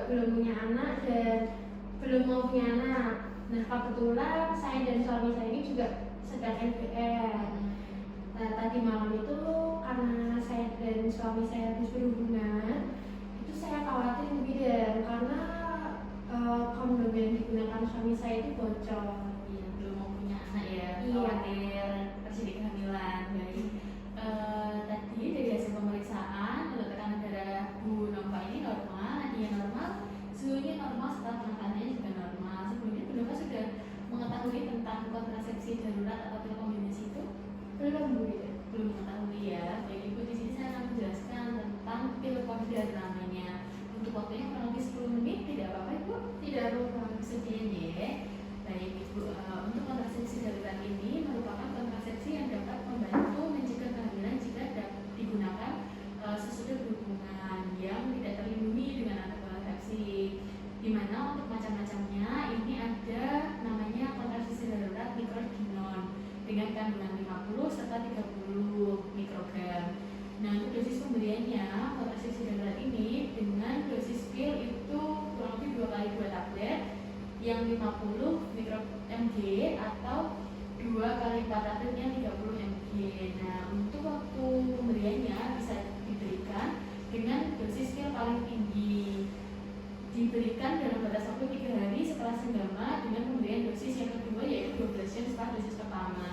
belum punya anak dan belum mau punya anak. Nah kebetulan saya dan suami saya ini juga sedang LDR. Nah tadi malam itu karena saya dan suami saya habis berhubungan, itu saya khawatir bidan karena kondom yang digunakan suami saya itu bocor. Iya, belum mau punya anak ya, Iya. khawatir terjadi kehamilan. Baik. Tadi dari hasil pemeriksaan untuk tekanan darah Bu Nova ini normal, nadinya normal, suhunya normal, setelah penekatannya juga normal. Sebelumnya Bu Nova sudah mengetahui tentang kontrasepsi darurat atau pil kombinasi itu? Belum Bu ya? Belum mengetahui ya. Baik Ibu, di sini saya akan menjelaskan tentang pil kondar namanya. Untuk waktunya kurang lebih 10 menit, tidak apa-apa Ibu? Tidak apa-apa. Kesediaan ya. Baik Ibu, untuk kontrasepsi darurat ini merupakan kontrasepsi yang dapat membantu mencegah kehamilan jika digunakan sesudah berhubungan yang tidak terlindungi dengan antikontrasepsi. Di mana untuk macam-macamnya ini ada namanya kontrasepsi darurat mikroginon dengan kandungan 50 serta 30 mikrogram. Nah, untuk dosis pemberiannya kontrasepsi darurat ini dengan dosis pil itu kurang lebih 2 kali 2 tablet yang 50 mg atau 2 kali 4 tablet yang 30 mg. Nah, untuk waktu pemberiannya bisa diberikan dengan dosis pil paling tinggi, diberikan dalam batas waktu 3 hari setelah senggama dengan pemberian dosis yang kedua yaitu 12 jam setelah dosis pertama.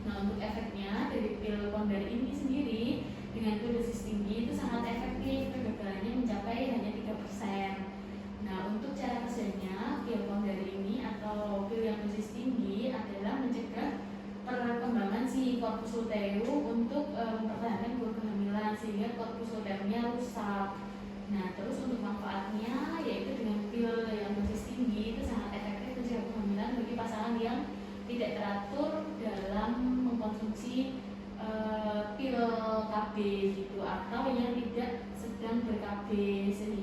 Nah, untuk efeknya dari pil kondar ini sendiri dengan dosis tinggi itu sangat efektif, kegagalannya mencapai hanya 3%. Nah, untuk cara kerjanya pil kondar ini atau pil yang dosis tinggi adalah mencegah perkembangan si corpus luteum untuk mempertahankan buah kehamilan sehingga corpus luteumnya rusak. Nah, terus untuk manfaatnya yaitu dengan pil yang dosis tinggi itu sangat efektif mencegah kehamilan bagi pasangan yang tidak teratur dalam mengkonsumsi pil KB gitu atau yang tidak sedang ber-KB, sehingga